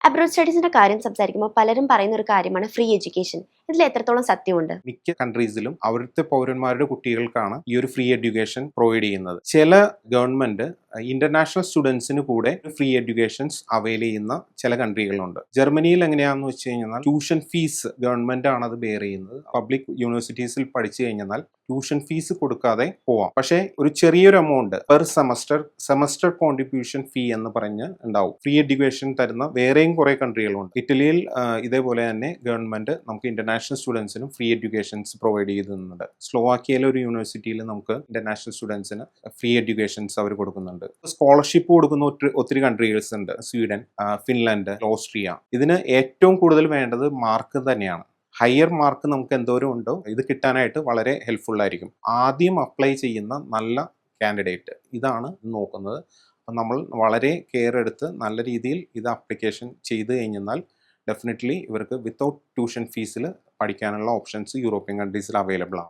Abroad സ്റ്റഡീസിന്റെ കാര്യം സംസാരിക്കുമ്പോൾ പലരും പറയുന്ന ഒരു കാര്യമാണ് ഫ്രീ എഡ്യൂക്കേഷൻ. ഇതിൽ എത്രത്തോളം സത്യമുണ്ട്? മിക്ക കൺട്രീസിലും അവിടുത്തെ പൗരന്മാരുടെ കുട്ടികൾക്കാണ് ഈ ഒരു ഫ്രീ എഡ്യൂക്കേഷൻ പ്രൊവൈഡ് ചെയ്യുന്നത്. ചില ഗവൺമെന്റ് ഇന്റർനാഷണൽ സ്റ്റുഡൻസിന് കൂടെ ഫ്രീ എഡ്യൂക്കേഷൻസ് അവൈൽ ചെയ്യുന്ന ചില കൺട്രികളുണ്ട്. ജർമ്മനിയിൽ എങ്ങനെയാണെന്ന് വെച്ച് കഴിഞ്ഞാൽ ട്യൂഷൻ ഫീസ് ഗവൺമെന്റ് ആണ് അത് ബെയർ ചെയ്യുന്നത്. പബ്ലിക് യൂണിവേഴ്സിറ്റീസിൽ പഠിച്ചു കഴിഞ്ഞാൽ ട്യൂഷൻ ഫീസ് കൊടുക്കാതെ പോവാം. പക്ഷേ ഒരു ചെറിയൊരു എമൗണ്ട് പെർ സെമസ്റ്റർ കോൺട്രിബ്യൂഷൻ ഫീ എന്ന് പറഞ്ഞ് ഉണ്ടാവും. ഫ്രീ എഡ്യൂക്കേഷൻ തരുന്ന വേറെയും കുറെ കൺട്രികളുണ്ട്. ഇറ്റലിയിൽ ഇതേപോലെ തന്നെ ഗവൺമെന്റ് നമുക്ക് ഇന്റർനാഷണൽ സ്റ്റുഡൻസിനും ഫ്രീ എഡ്യൂക്കേഷൻസ് പ്രൊവൈഡ് ചെയ്യുന്നുണ്ട്. സ്ലോവാക്കിയയിലെ ഒരു യൂണിവേഴ്സിറ്റിയിൽ നമുക്ക് ഇന്റർനാഷണൽ സ്റ്റുഡൻസിന് ഫ്രീ എഡ്യൂക്കേഷൻസ് അവർ കൊടുക്കുന്നുണ്ട്. സ്കോളർഷിപ്പ് കൊടുക്കുന്ന ഒത്തിരി കൺട്രീസ് ഉണ്ട്. Sweden, Finland, Austria. ഇതിന് ഏറ്റവും കൂടുതൽ വേണ്ടത് മാർക്ക് തന്നെയാണ്. ഹയർ മാർക്ക് നമുക്ക് എന്തോരം ഉണ്ടോ ഇത് കിട്ടാനായിട്ട് വളരെ ഹെൽപ്ഫുൾ ആയിരിക്കും. ആദ്യം അപ്ലൈ ചെയ്യുന്ന നല്ല കാൻഡിഡേറ്റ് ഇതാണ് നോക്കുന്നത്. അപ്പം നമ്മൾ വളരെ കെയർ എടുത്ത് നല്ല രീതിയിൽ ഇത് അപ്ലിക്കേഷൻ ചെയ്ത് കഴിഞ്ഞാൽ ഡെഫിനറ്റ്ലി ഇവർക്ക് വിത്തൗട്ട് ട്യൂഷൻ ഫീസിൽ പഠിക്കാനുള്ള ഓപ്ഷൻസ് യൂറോപ്യൻ കൺട്രീസിൽ അവൈലബിൾ ആണ്.